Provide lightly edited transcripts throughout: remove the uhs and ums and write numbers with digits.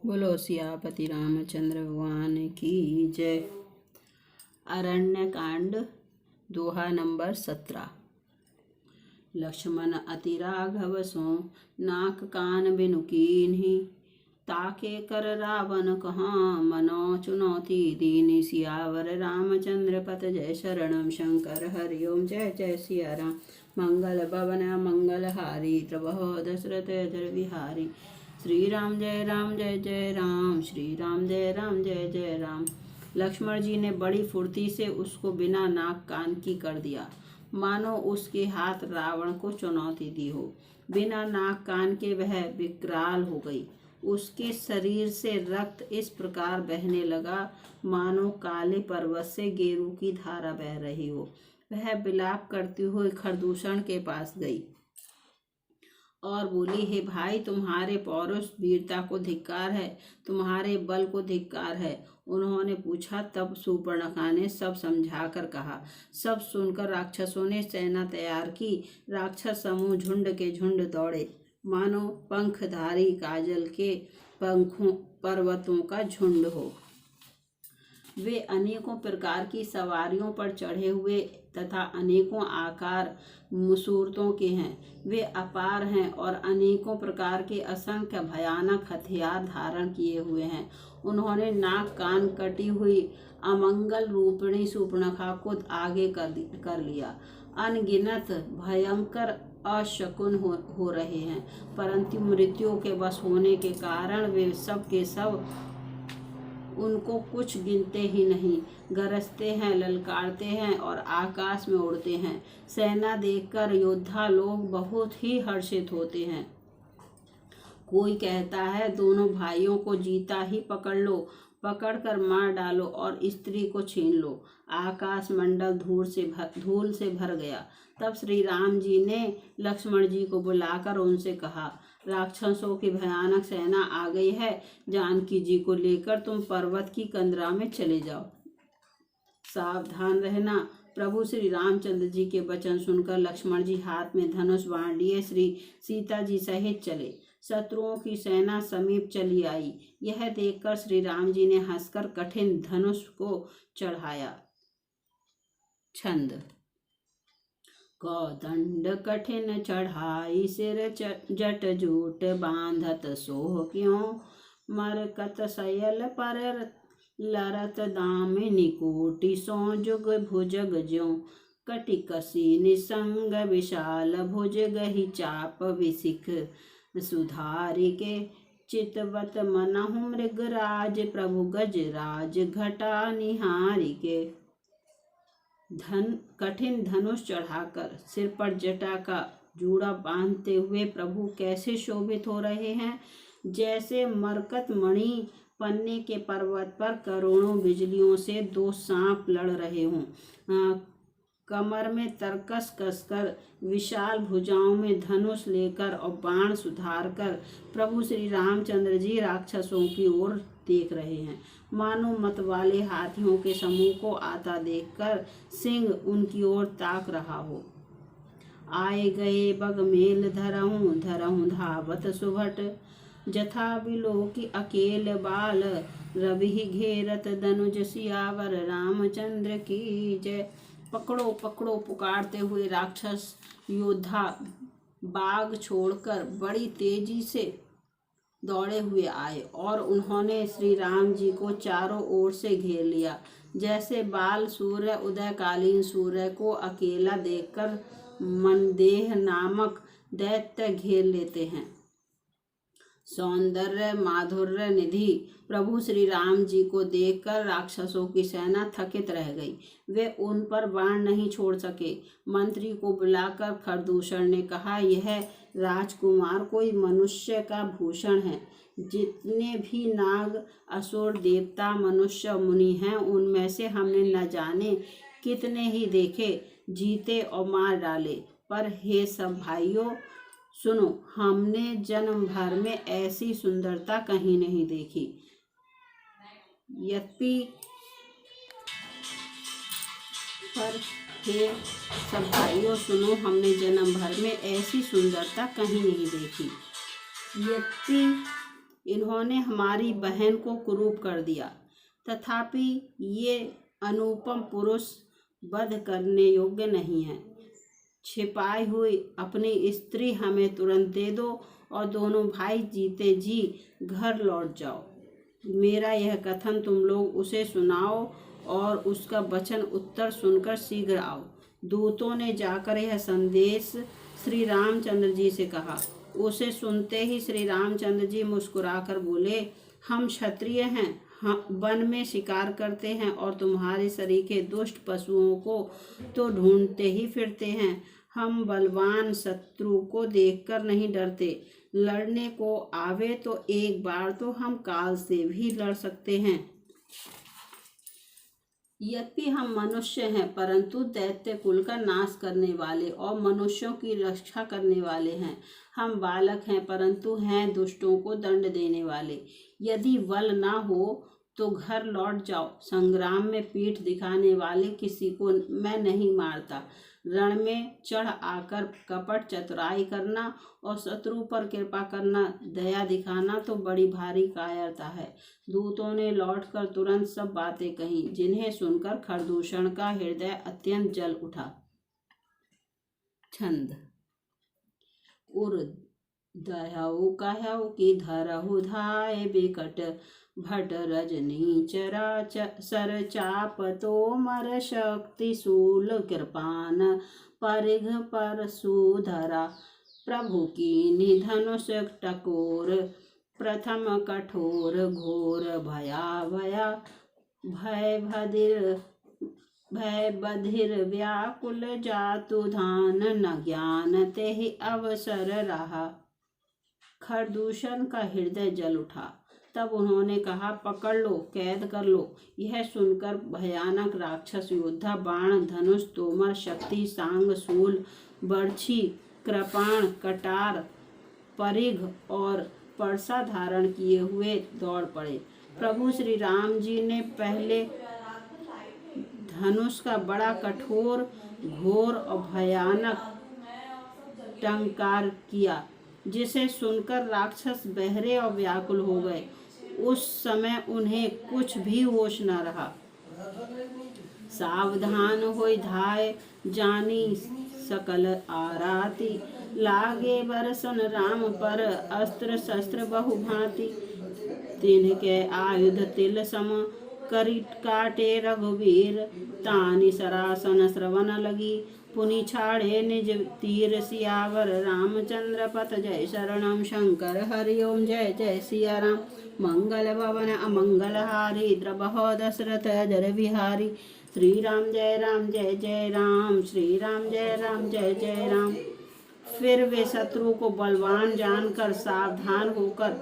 बोलो सियापति रामचंद्र भगवान की जय। अरण्य कांड दोहा नंबर 17। लक्ष्मण अति राघव सो नाक कान बिनु कीन्ही, ताके कर रावण कहाँ मनो चुनौती दीनी। सियावर रामचंद्र पत जय शरणम शंकर हरिओम। जय जय सिया राम। मंगल भवन मंगल हारी, प्रभो दशरथ अजर बिहारी। श्री राम जय जय राम, श्री राम जय जय राम। लक्ष्मण जी ने बड़ी फुर्ती से उसको बिना नाक कान की कर दिया, मानो उसके हाथ रावण को चुनौती दी हो। बिना नाक कान के वह विकराल हो गई। उसके शरीर से रक्त इस प्रकार बहने लगा मानो काले पर्वत से गेरू की धारा बह रही हो। वह विलाप करती हुई खरदूषण के पास गई और बोली, हे भाई, तुम्हारे पौरुष वीरता को धिक्कार है, तुम्हारे बल को धिक्कार है। उन्होंने पूछा। तब शूर्पणखा ने सब समझाकर कहा। सब सुनकर राक्षसों ने सेना तैयार की। राक्षस समूह झुंड के झुंड दौड़े, मानो पंखधारी काजल के पंखों पर्वतों का झुंड हो। वे अनेकों प्रकार की सवारियों पर चढ़े हुए तथा अनेकों आकार मुसूरतों के हैं। वे अपार हैं और अनेकों प्रकार के असंख्य भयानक हथियार धारण किए हुए हैं। उन्होंने नाक कान कटी हुई अमंगल रूपिणी शूर्पणखा को आगे कर लिया। अनगिनत भयंकर अशकुन हो रहे हैं, परंतु मृत्यु के वश होने के कारण वे सब के सब उनको कुछ गिनते ही नहीं। गरजते हैं, ललकारते हैं और आकाश में उड़ते हैं। सेना देखकर योद्धा लोग बहुत ही हर्षित होते हैं। कोई कहता है, दोनों भाइयों को जीता ही पकड़ लो, पकड़कर मार डालो और स्त्री को छीन लो। आकाश मंडल धूल से भर गया। तब श्री राम जी ने लक्ष्मण जी को बुलाकर उनसे कहा, राक्षसों की भयानक सेना आ गई है। जानकी जी को लेकर तुम पर्वत की कंदरा में चले जाओ। सावधान रहना। प्रभु श्री रामचंद्र जी के वचन सुनकर लक्ष्मण जी हाथ में धनुष बाण लिए श्री सीता जी सहित चले। शत्रुओं की सेना समीप चली आई। यह देखकर श्री राम जी ने हंसकर कठिन धनुष को चढ़ाया। छंद। कौदंड कठिन चढ़ाई, सिर जट जूट बांधत सोह क्यों। मरकत सयल पर लरत दामिनी कोटि, सो जुग भुजग ज्यों। कटिकसी निसंग विशाल भुज, गही चाप विसिख सुधारि के। चितवत मनहु मृगराज, प्रभु गजराज घटा निहारि के। कठिन धनुष चढ़ाकर सिर पर जटा का जूड़ा बांधते हुए प्रभु कैसे शोभित हो रहे हैं, जैसे मरकत मणि पन्ने के पर्वत पर करोड़ों बिजलियों से दो सांप लड़ रहे हों। कमर में तरकस कसकर, विशाल भुजाओं में धनुष लेकर और बाण सुधार कर प्रभु श्री रामचंद्र जी राक्षसों की ओर देख रहे हैं। मानो मतवाले हाथियों के समूह को आता देखकर सिंह उनकी ओर ताक रहा हो। आए गए बग मेल धरहूं धरहूं धावत सुभट, जथा बिलोकी अकेल बाल। रवि घेरत दनुज, सियावर रामचंद्र की जय। पकड़ो पकड़ो पुकारते हुए राक्षस योद्धा बाग छोड़कर बड़ी तेजी से दौड़े हुए आए और उन्होंने श्री राम जी को चारों ओर से घेर लिया। जैसे बाल सूर्य उदयकालीन सूर्य को अकेला देखकर मनदेह नामक दैत्य घेर लेते हैं। सौंदर्य माधुर्य निधि प्रभु श्री राम जी को देखकर राक्षसों की सेना थकित रह गई। वे उन पर बाण नहीं छोड़ सके। मंत्री को बुलाकर खरदूषण ने कहा, यह राजकुमार कोई मनुष्य का भूषण है। जितने भी नाग असुर देवता मनुष्य मुनि हैं, उनमें से हमने न जाने कितने ही देखे, जीते और मार डाले, पर हे सब भाइयों सुनो, हमने जन्म भर में ऐसी सुंदरता कहीं नहीं देखी। यद्यपि पर हे सब भाइयों सुनो, हमने जन्म भर में ऐसी सुंदरता कहीं नहीं देखी। यद्यपि इन्होंने हमारी बहन को कुरूप कर दिया। तथापि ये अनुपम पुरुष वध करने योग्य नहीं है। छिपाई हुई अपनी स्त्री हमें तुरंत दे दो और दोनों भाई जीते जी घर लौट जाओ। मेरा यह कथन तुम लोग उसे सुनाओ और उसका वचन उत्तर सुनकर शीघ्र आओ। दूतों ने जाकर यह संदेश श्री रामचंद्र जी से कहा। उसे सुनते ही श्री रामचंद्र जी मुस्कुराकर बोले, हम क्षत्रिय हैं, हम वन में शिकार करते हैं और तुम्हारे सरीखे दुष्ट पशुओं को तो ढूंढते ही फिरते हैं। हम बलवान शत्रु को देखकर नहीं डरते। लड़ने को आवे तो एक बार तो हम काल से भी लड़ सकते हैं। यद्यपि हम मनुष्य हैं, परंतु दैत्य कुल का नाश करने वाले और मनुष्यों की रक्षा करने वाले हैं। हम बालक हैं, परंतु हैं दुष्टों को दंड देने वाले। यदि बल ना हो तो घर लौट जाओ। संग्राम में पीठ दिखाने वाले किसी को मैं नहीं मारता। रण में चढ़ आकर कपट चतुराई करना और शत्रु पर कृपा करना, दया दिखाना तो बड़ी भारी कायरता है। दूतों ने लौटकर तुरंत सब बातें कही, जिन्हें सुनकर खरदूषण का हृदय अत्यंत जल उठा। छंद। उर दहु कहु कि धरहु धाय बिकट, भट रजनी चरा सर चाप तोमर शक्ति शूल कृपान परिघ पर सुधरा। प्रभु की निधनुष टकोर, प्रथम कठोर घोर भया भय बधिर व्याकुल जातु धान, न ज्ञान तेहि अवसर रहा। खरदूषण का हृदय जल उठा। तब उन्होंने कहा, पकड़ लो, कैद कर लो। यह सुनकर भयानक राक्षस योद्धा बाण, धनुष, तोमर, शक्ति, सांग, शूल, बर्छी, कृपाण, कटार, परिघ और परसा धारण किए हुए दौड़ पड़े। प्रभु श्री राम जी ने पहले धनुष का बड़ा कठोर, घोर और भयानक टंकार किया, जिसे सुनकर राक्षस बहरे और व्याकुल हो गए। उस समय उन्हें कुछ भी होश न रहा। सावधान होई धाय जानी सकल आराती, लागे बरसन राम पर अस्त्र शस्त्र बहुभांति। तिनके आयुध तिल सम करी काटे रघुवीर, तानि सरासन श्रवण लगी पुनि छाड़े निज तीर। सियावर रामचंद्र पथ जय शरणम, शंकर हरि ओम जय जय सिया राम। मंगल भवन अमंगल हारी, द्रबहो दशरथ अजर बिहारी। श्री राम जय जय राम, श्री राम जय जय राम। फिर वे शत्रु को बलवान जानकर सावधान होकर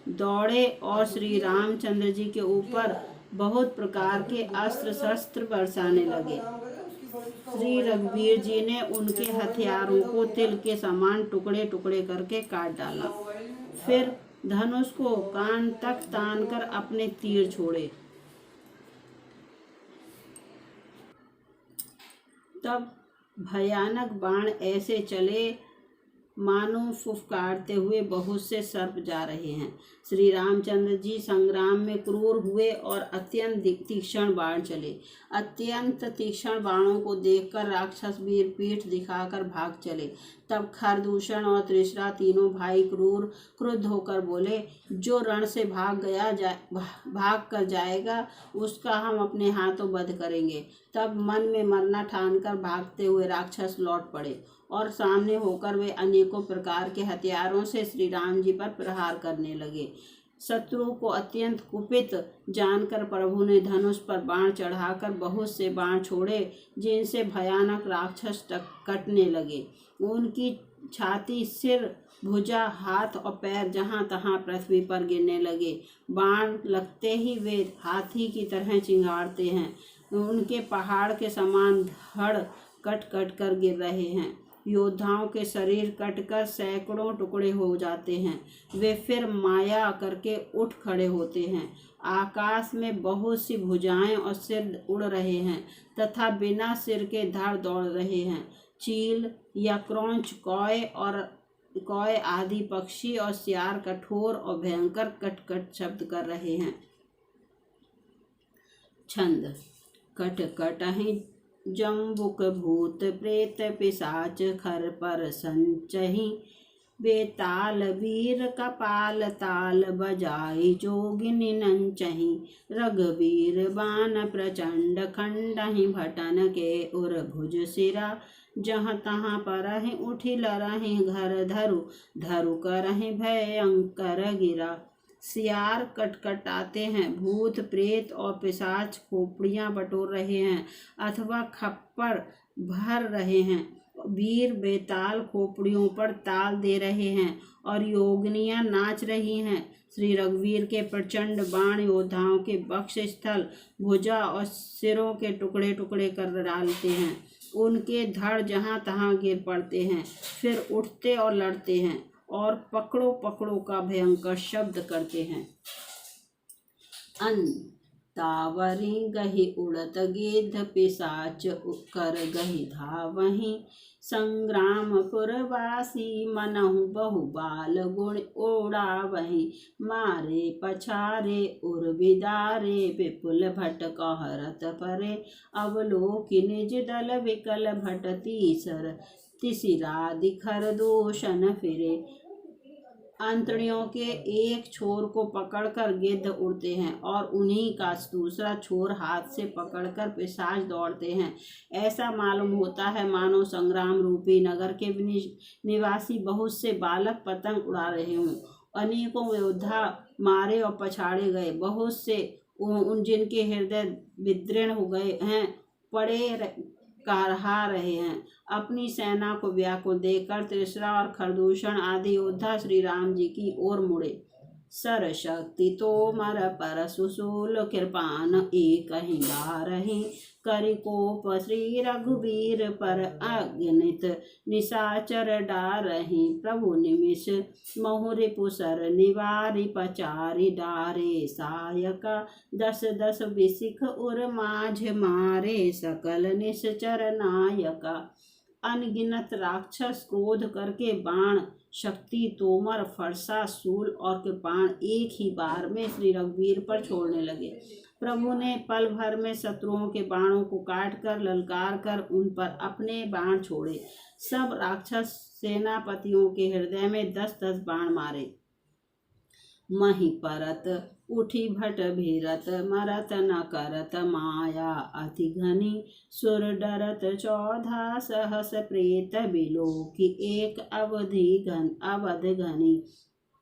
दौड़े और श्री रामचंद्र जी के ऊपर बहुत प्रकार के अस्त्र शस्त्र बरसाने लगे। श्री रघुवीर जी ने उनके हथियारों को तिल के समान टुकड़े टुकड़े करके काट डाला। फिर धनुष को कान तक तानकर अपने तीर छोड़े। तब भयानक बाण ऐसे चले मानो फुफकारते हुए बहुत से सर्प जा रहे हैं। श्री रामचंद्र जी संग्राम में क्रूर हुए और अत्यंत तीक्ष्ण बाण चले। अत्यंत तीक्ष्ण बाणों को देखकर राक्षस वीर पीठ दिखाकर भाग चले। तब खरदूषण और त्रिशरा तीनों भाई क्रुद्ध होकर बोले, जो रण से भाग कर जाएगा उसका हम अपने हाथों वध करेंगे। तब मन में मरना ठानकर भागते हुए राक्षस लौट पड़े और सामने होकर वे अनेकों प्रकार के हथियारों से श्री राम जी पर प्रहार करने लगे। शत्रु को अत्यंत कुपित जानकर प्रभु ने धनुष पर बाण चढ़ाकर बहुत से बाण छोड़े, जिनसे भयानक राक्षस कटने लगे। उनकी छाती, सिर, भुजा, हाथ और पैर जहाँ तहाँ पृथ्वी पर गिरने लगे। बाण लगते ही वे हाथी की तरह चिंगाड़ते हैं। उनके पहाड़ के समान धड़ कट कट कर गिर रहे हैं। योद्धाओं के शरीर कटकर सैकड़ों टुकड़े हो जाते हैं। वे फिर माया करके उठ खड़े होते हैं। आकाश में बहुत सी भुजाएं और सिर उड़ रहे हैं तथा बिना सिर के धड़ दौड़ रहे हैं। चील या क्रौंच, कौए और कौए आदि पक्षी और सियार कठोर और भयंकर कट शब्द कर रहे हैं। छंद। कट कटहि जम्बुक भूत प्रेत पिशाच खर पर संचहि, बेताल वीर कपाल ताल बजाई जोगिनी नंचहि, रघुवीर बान प्रचंड खंडहि भटन के उर भुज सिरा, जहाँ तहाँ परहि उठि लरहि घर धरु, धरु करहि भयंकर गिरा। सियार कटकटाते हैं, भूत प्रेत और पिशाच खोपड़ियाँ बटोर रहे हैं अथवा खप्पर भर रहे हैं, वीर बेताल खोपड़ियों पर ताल दे रहे हैं और योगिनियाँ नाच रही हैं। श्री रघुवीर के प्रचंड बाण योद्धाओं के वक्ष स्थल, भुजा और सिरों के टुकड़े टुकड़े कर डालते हैं। उनके धड़ जहाँ तहाँ गिर पड़ते हैं, फिर उठते और लड़ते हैं और पकड़ो पकड़ो का भयंकर शब्द करते हैं। तावरी गही उड़त गिद्ध पिशाच कर गही धावही, संग्राम पुरवासी मनहु बहु बाल गुण ओढ़ावही, मारे पछारे उर बिदारे विपुल भट कहरत परे, अवलोकि निज दल विकल भट तीसर तिसिरा दिखर दूषण फिरे। अंतड़ियों के एक छोर को पकड़कर गिद्ध उड़ते हैं और उन्हीं का दूसरा छोर हाथ से पकड़कर पिशाच दौड़ते हैं। ऐसा मालूम होता है मानो संग्राम रूपी नगर के निवासी बहुत से बालक पतंग उड़ा रहे हों। अनेकों योद्धा मारे और पछाड़े गए, बहुत से उन जिनके हृदय विदीर्ण हो गए हैं पड़े कारहा रहे हैं। अपनी सेना को व्याकुल देखकर त्रिशरा और खरदूषण आदि योद्धा श्री राम जी की ओर मुड़े। सरशक्ति तोमर पर सुशूल कृपान एक ही बारही, करिकोप श्री रघुवीर पर अगणित निशाचर डारही, प्रभु निमिष महुरिपुसर निवारि पचारि डारे सायका, दस दस बिसिख उर माझ मारे सकल निश्चर नायका। अनगिनत राक्षस क्रोध करके बाण, शक्ति, तोमर, फरसा, शूल और कृपाण एक ही बार में श्री रघुवीर पर छोड़ने लगे। प्रभु ने पल भर में शत्रुओं के बाणों को काट कर ललकार कर उन पर अपने बाण छोड़े। सब राक्षस सेनापतियों के हृदय में 10-10 बाण मारे। मही परत उठी भट भीरत, मरत न करत माया अति घनी, सुर डरत 14 सहस प्रेत बिलोकी, एक अवध घनी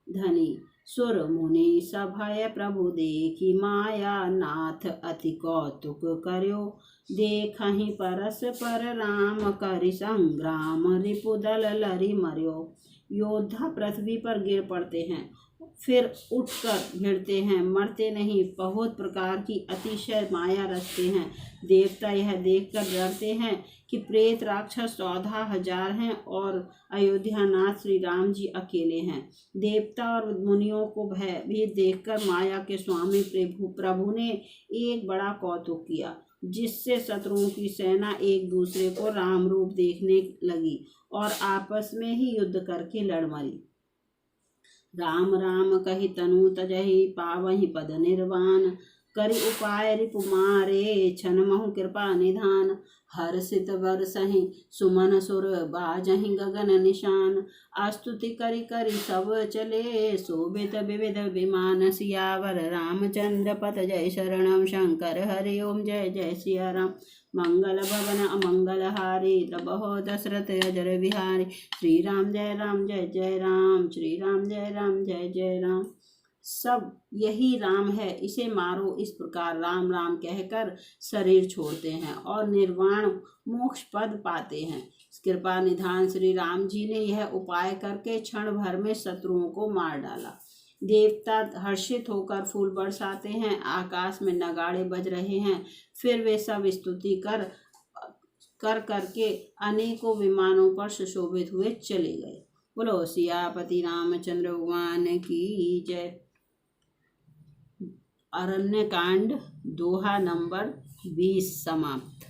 धनी, सुर मुनि सभय प्रभु देखी, माया नाथ अति कौतुक कर्यो, देखहि परस पर राम करि संग्राम, रिपुदल लरि मर्यो। योद्धा पृथ्वी पर गिर पड़ते हैं, फिर उठकर भिड़ते हैं, मरते नहीं, बहुत प्रकार की अतिशय माया रचते हैं। देवता यह देखकर डरते हैं कि प्रेत राक्षस 14,000 हैं और अयोध्यानाथ श्री राम जी अकेले हैं। देवता और मुनियों को भयभीत देखकर माया के स्वामी प्रभु ने एक बड़ा कौतुक किया, जिससे शत्रुओं की सेना एक दूसरे को राम रूप देखने लगी और आपस में ही युद्ध करके लड़ मरी। राम राम कहि तनु तजहि, पावहि पद निर्वाण, करि उपाय रिपु मारे, छन महु कृपा निधान, हर्षित बरसहि सुमन सुर बाजहि गगन निशान, स्तुति करि करि सब चले, शोभित विविध विमान, सियावर रामचंद्र पत जय शरणम, शंकर हरि ओम जय जय सिया राम। मंगल भवन अमंगल हारी, द्रबहो दशरथ अजर बिहारी, श्री राम जय जय राम, श्री राम जय जय राम। सब यही राम है, इसे मारो, इस प्रकार राम राम कहकर शरीर छोड़ते हैं और निर्वाण मोक्ष पद पाते हैं। कृपा निधान श्री राम जी ने यह उपाय करके क्षण भर में शत्रुओं को मार डाला। देवता हर्षित होकर फूल बरसाते हैं, आकाश में नगाड़े बज रहे हैं, फिर वे सब स्तुति कर करके अनेकों विमानों पर सुशोभित हुए चले गए। बोलो सियापति रामचंद्र भगवान की जय। अरण्यकांड दोहा नंबर 20 समाप्त।